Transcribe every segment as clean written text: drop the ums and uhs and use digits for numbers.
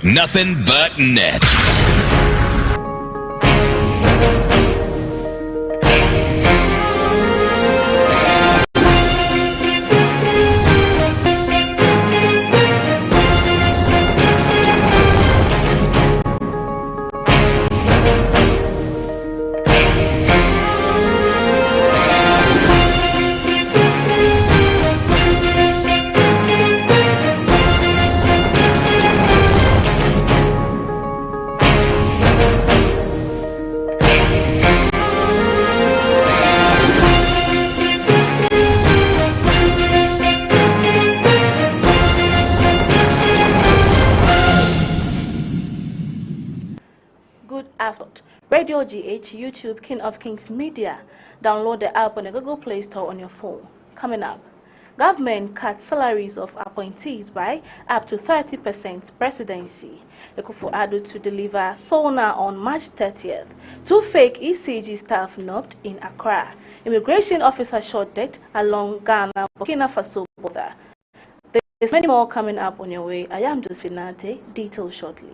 Nothing but net. Radio GH, YouTube, King of Kings Media. Download the app on the Google Play Store on your phone. Coming up, government cuts salaries of appointees by up to 30%. Presidency. Akufo-Addo to deliver SONA on March 30th. 2 fake ECG staff nabbed in Accra. Immigration officer shot dead along Ghana, Burkina Faso border. There's many more coming up on your way. I am Josephine Nante. Details shortly.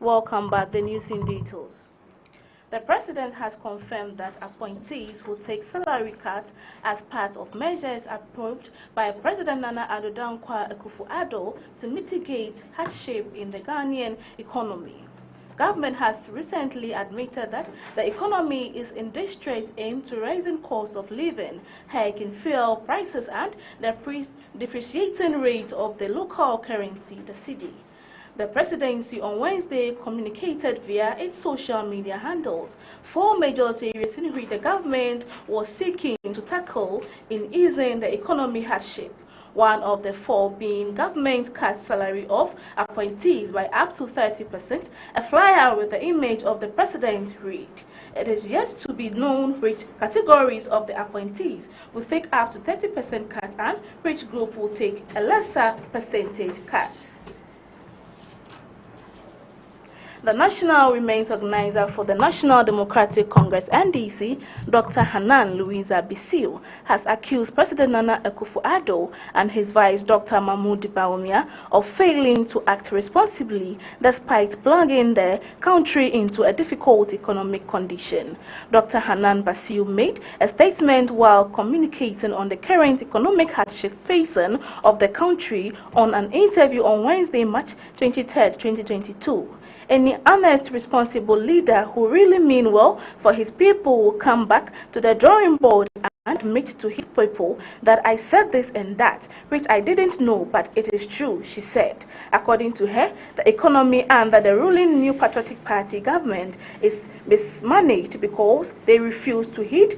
Welcome back. The news in details. The president has confirmed that appointees will take salary cuts as part of measures approved by President Nana Addo Dankwa Akufo-Addo to mitigate hardship in the Ghanaian economy. Government has recently admitted that the economy is in distress aimed to raising cost of living, hiking fuel prices, and the depreciating rate of the local currency, the cedi. The presidency on Wednesday communicated via its social media handles 4 major areas in which the government was seeking to tackle in easing the economic hardship. One of the 4 being government cut salary of appointees by up to 30%. A flyer with the image of the president read, "It is yet to be known which categories of the appointees will take up to 30% cut and which group will take a lesser percentage cut." The National Remains Organizer for the National Democratic Congress (NDC), Dr. Hanan Louisa Bisiu, has accused President Nana Akufo-Addo and his vice, Dr. Mahmoud Bawumia, of failing to act responsibly despite plunging the country into a difficult economic condition. Dr. Hanan Bisiu made a statement while communicating on the current economic hardship facing of the country on an interview on Wednesday, March 23, 2022. Any honest, responsible leader who really means well for his people will come back to the drawing board and admit to his people that I said this and that, which I didn't know, but it is true, she said. According to her, the economy under the ruling New Patriotic Party government is mismanaged because they refuse to heed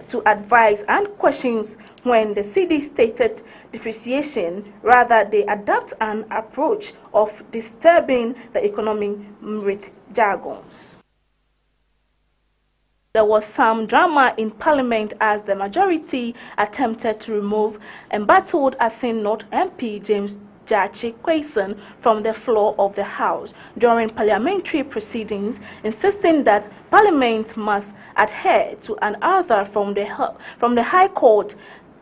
to advice and questions when the cedi stated depreciation. Rather, they adopt an approach of disturbing the economy with jargons. There was some drama in Parliament as the majority attempted to remove embattled Asin North MP James Gyakye Quayson from the floor of the House during parliamentary proceedings, insisting that Parliament must adhere to an order from the High Court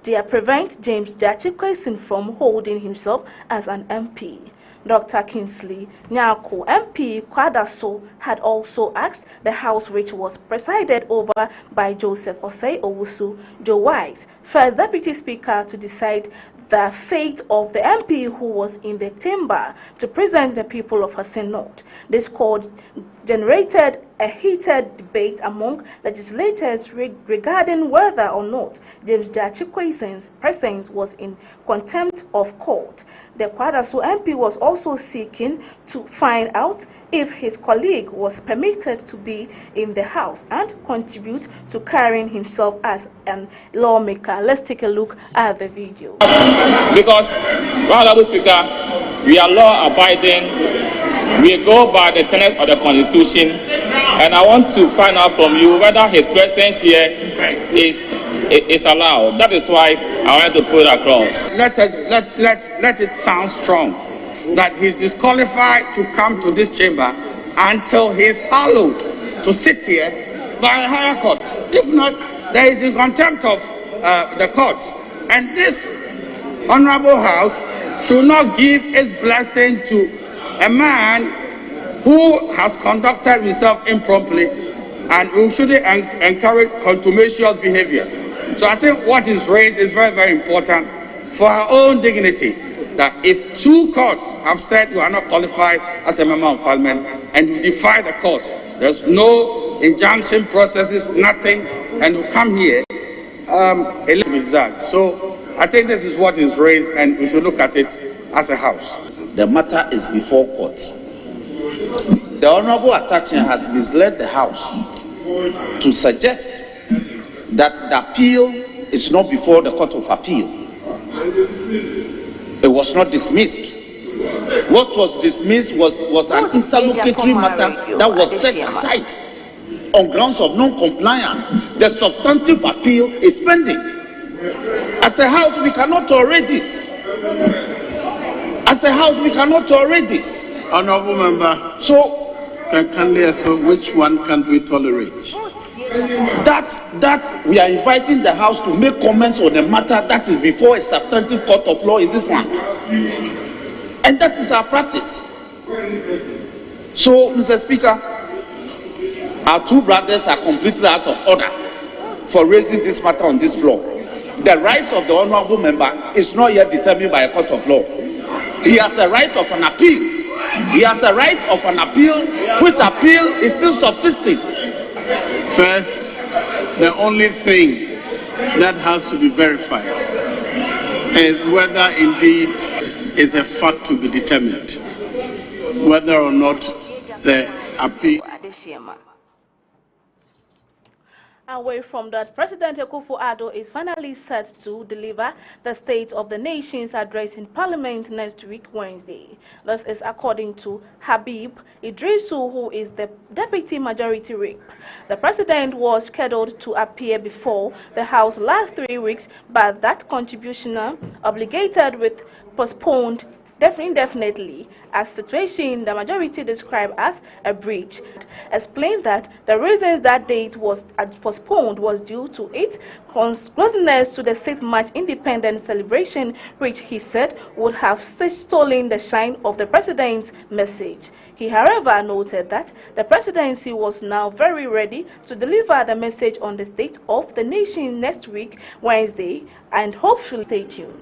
to prevent James Gyakye Quayson from holding himself as an MP. Dr. Kingsley Nyako, MP Kwadaso, had also asked the House, which was presided over by Joseph Osei Owusu Joe Wise, first Deputy Speaker, to decide the fate of the MP who was in the chamber to present the people of Asin North. This court generated a heated debate among legislators regarding whether or not James Gyakye Quayson's presence was in contempt of court. The Kwadaso MP was also seeking to find out if his colleague was permitted to be in the House and contribute to carrying himself as a lawmaker. Let's take a look at the video. Because, Honorable Speaker, we are law-abiding. We go by the tenets of the Constitution, and I want to find out from you whether his presence here is allowed. That is why I want to put it across. Let it sound strong. that he's disqualified to come to this chamber until he's hallowed to sit here by a higher court. If not, there is in contempt of the courts. And this honorable house should not give its blessing to a man who has conducted himself improperly, and we shouldn't encourage contumacious behaviors. So I think what is raised is very, very important for our own dignity, that if two courts have said you are not qualified as a member of parliament and you defy the courts, there's no injunction processes, nothing, and you come here, a little result. So I think this is what is raised, and we should look at it as a house. The matter is before court. The Honorable Atachian has misled the House to suggest that the appeal is not before the Court of Appeal. It was not dismissed. What was dismissed was an interlocutory matter that was set aside on grounds of non-compliance. The substantive appeal is pending. As a House, we cannot tolerate this. As a House, we cannot tolerate this. Honorable Member, so which one can we tolerate? That we are inviting the House to make comments on a matter that is before a substantive court of law in this land. And that is our practice. So, Mr. Speaker, our two brothers are completely out of order for raising this matter on this floor. The rights of the honorable member is not yet determined by a court of law. He has a right of an appeal. He has a right of an appeal, which appeal is still subsisting. First, the only thing that has to be verified is whether indeed is a fact to be determined, whether or not the appeal. Away from that, President Akufo-Addo is finally set to deliver the State of the Nation's address in Parliament next week, Wednesday. This is according to Habib Idrisu, who is the Deputy Majority Whip. The President was scheduled to appear before the House last 3 weeks, but that contribution obligated with postponed indefinitely, a situation the majority described as a breach. Explained that the reasons that date was postponed was due to its closeness to the 6th March independence celebration, which he said would have stolen the shine of the president's message. He, however, noted that the presidency was now very ready to deliver the message on the State of the Nation next week, Wednesday, and hopefully stay tuned.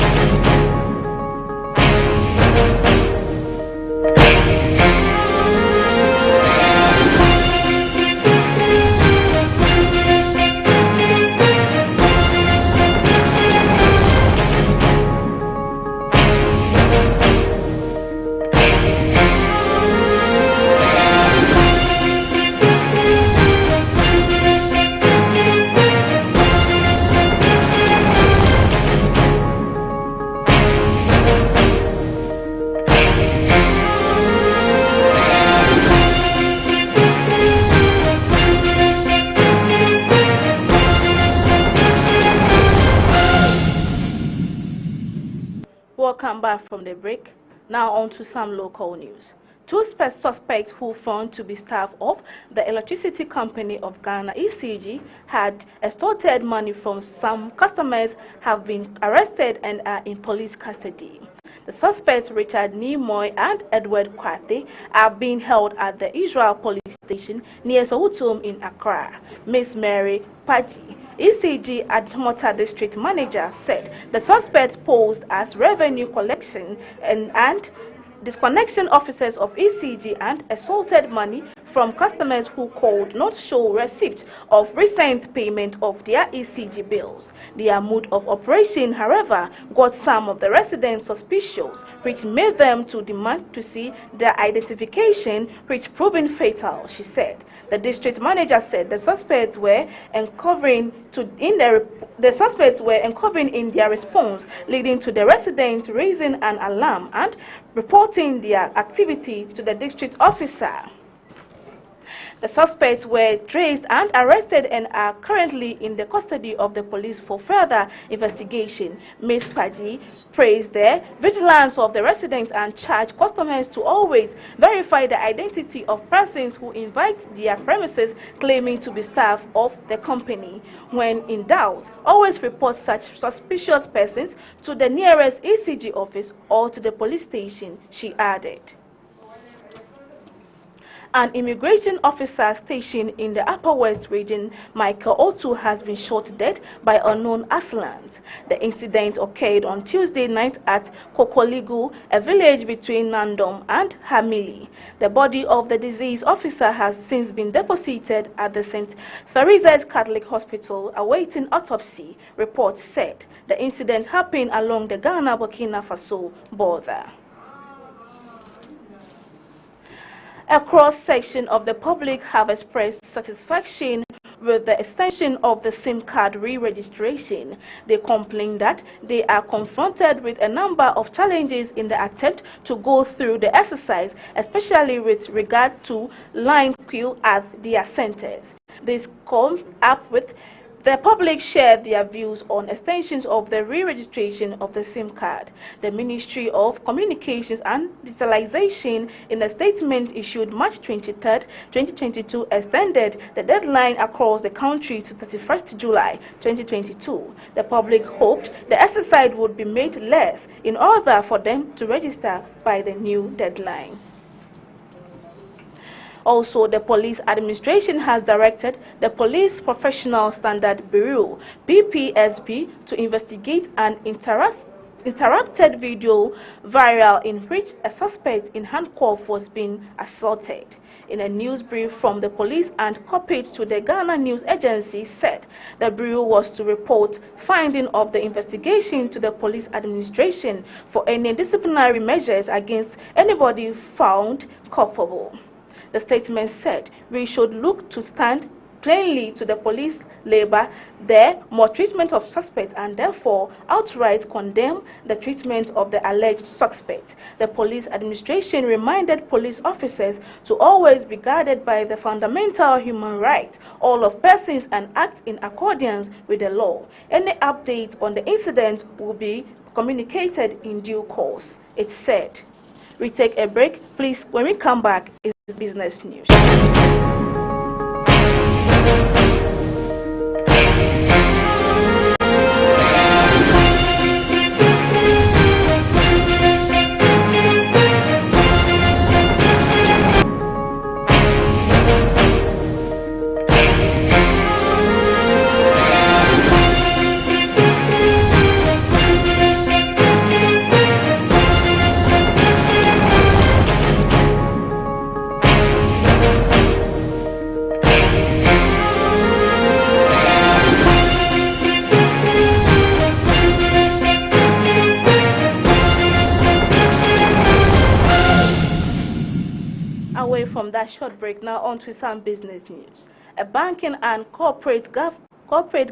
Welcome back from the break. Now on to some local news. Two suspects who found to be staff of the Electricity Company of Ghana, ECG, had extorted money from some customers have been arrested and are in police custody. The suspects, Richard Nimoy and Edward Kwate, are being held at the Israel police station near Sohutum in Accra. Miss Mary Paji, ECG Admota district manager, said the suspects posed as revenue collection and disconnection officers of ECG and assaulted money from customers who called not show receipt of recent payment of their ECG bills. Their mode of operation, however, got some of the residents suspicious, which made them to demand to see their identification, which proving fatal, she said. The district manager said the suspects were uncovering in their response, leading to the residents raising an alarm and reporting their activity to the district officer. The suspects were traced and arrested and are currently in the custody of the police for further investigation. Ms. Paji praised the vigilance of the residents and charged customers to always verify the identity of persons who invite their premises claiming to be staff of the company. When in doubt, always report such suspicious persons to the nearest ECG office or to the police station, she added. An immigration officer stationed in the Upper West region, Michael Otu, has been shot dead by unknown assailants. The incident occurred on Tuesday night at Kokoligu, a village between Nandom and Hamili. The body of the deceased officer has since been deposited at the St. Theresa's Catholic Hospital awaiting autopsy, reports said. The incident happened along the Ghana-Burkina Faso border. A cross-section of the public have expressed satisfaction with the extension of the SIM card re-registration. They complain that they are confronted with a number of challenges in the attempt to go through the exercise, especially with regard to line queue at their centers. This comes up with the public shared their views on extensions of the re-registration of the SIM card. The Ministry of Communications and Digitalization, in a statement issued March 23, 2022, extended the deadline across the country to 31st July 2022. The public hoped the exercise would be made less in order for them to register by the new deadline. Also, the police administration has directed the Police Professional Standard Bureau, PPSB, to investigate an interrupted video viral in which a suspect in handcuffs was being assaulted. In a news brief from the police and copied to the Ghana News Agency, said the Bureau was to report finding of the investigation to the police administration for any disciplinary measures against anybody found culpable. The statement said, we should look to stand plainly to the police labor the more treatment of suspects and therefore outright condemn the treatment of the alleged suspect. The police administration reminded police officers to always be guided by the fundamental human right, all of persons, and act in accordance with the law. Any update on the incident will be communicated in due course, it said. We take a break, please. When we come back, is business news. Away from that short break, now on to some business news. A banking and corporate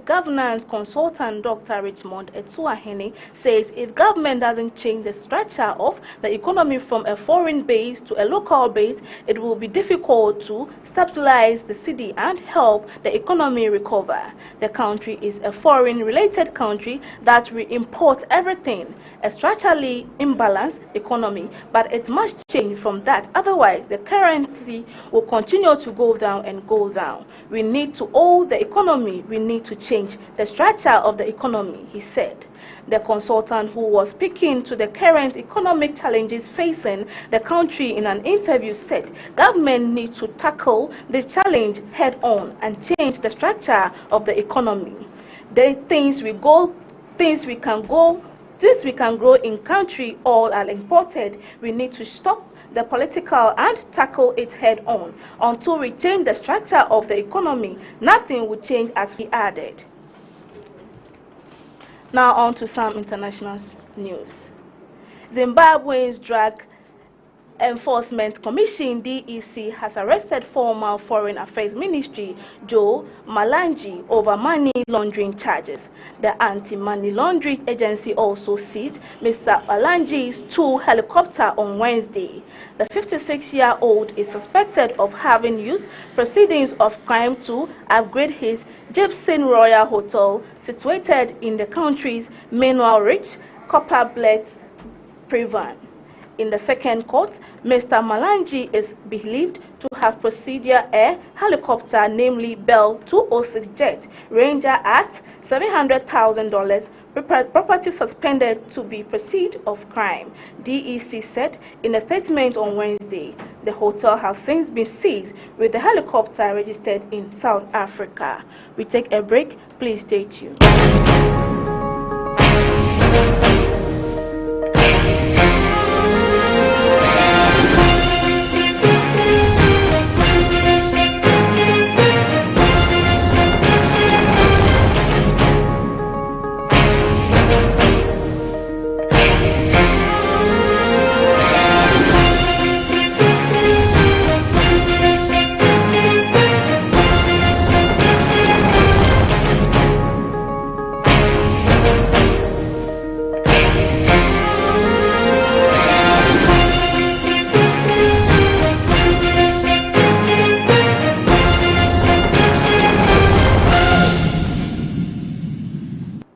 governance consultant, Dr. Richmond Etuahene, says if government doesn't change the structure of the economy from a foreign base to a local base, it will be difficult to stabilize the city and help the economy recover. The country is a foreign-related country that we import everything, a structurally imbalanced economy, but it must change from that. Otherwise, the currency will continue to go down and go down. We need to own the economy. We need to change the structure of the economy, he said. The consultant, who was speaking to the current economic challenges facing the country in an interview, said government needs to tackle this challenge head on and change the structure of the economy. The things we can grow in country, all are imported. We need to stop the political and tackle it head on. Until we change the structure of the economy, nothing will change, as he added. Now on to some international news. Zimbabweans drag Enforcement Commission (DEC) has arrested former Foreign Affairs Ministry Joe Malanje over money laundering charges. The Anti-Money Laundering Agency also seized Mr. Malanje's 2 helicopters on Wednesday. The 56-year-old is suspected of having used proceedings of crime to upgrade his Gibson Royal Hotel situated in the country's mineral-rich copper belt Prevan. In the second court, Mr. Malanje is believed to have Presidia Air helicopter, namely Bell 206 jet, Ranger at $700,000, property suspended to be proceed of crime. DEC said in a statement on Wednesday. The hotel has since been seized with the helicopter registered in South Africa. We take a break. Please stay tuned.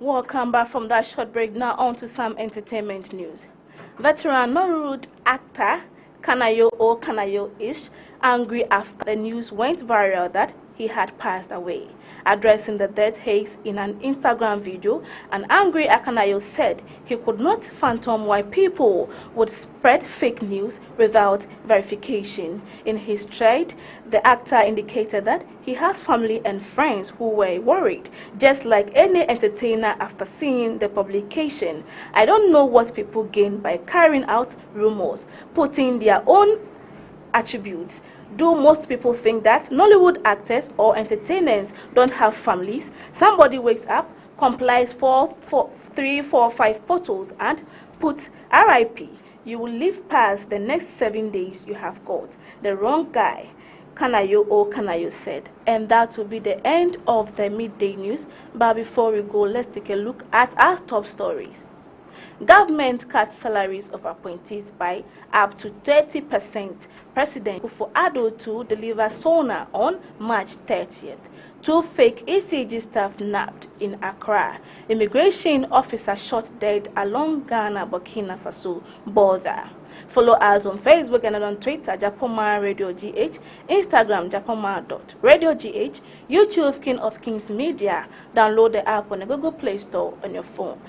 Welcome back from that short break. Now on to some entertainment news. Veteran Nollywood actor Kanayo is angry after the news went viral that he had passed away. Addressing the death haze in an Instagram video, an angry Akanayo said he could not fathom why people would spread fake news without verification. In his thread, the actor indicated that he has family and friends who were worried, just like any entertainer after seeing the publication. I don't know what people gain by carrying out rumors, putting their own attributes. Do most people think that Nollywood actors or entertainers don't have families? Somebody wakes up, compiles 3, 4, 5 photos and puts RIP. You will live past the next 7 days. You have got the wrong guy, Kanayo said. And that will be the end of the midday news. But before we go, let's take a look at our top stories. Government cuts salaries of appointees by up to 30%. President Akufo-Addo to deliver SONA on March 30th. 2 fake ECG staff nabbed in Accra. Immigration officer shot dead along Ghana-Burkina Faso border. Follow us on Facebook and on Twitter, Japoma Radio GH, Instagram, japoma.radiogh, YouTube, King of Kings Media. Download the app on the Google Play Store on your phone.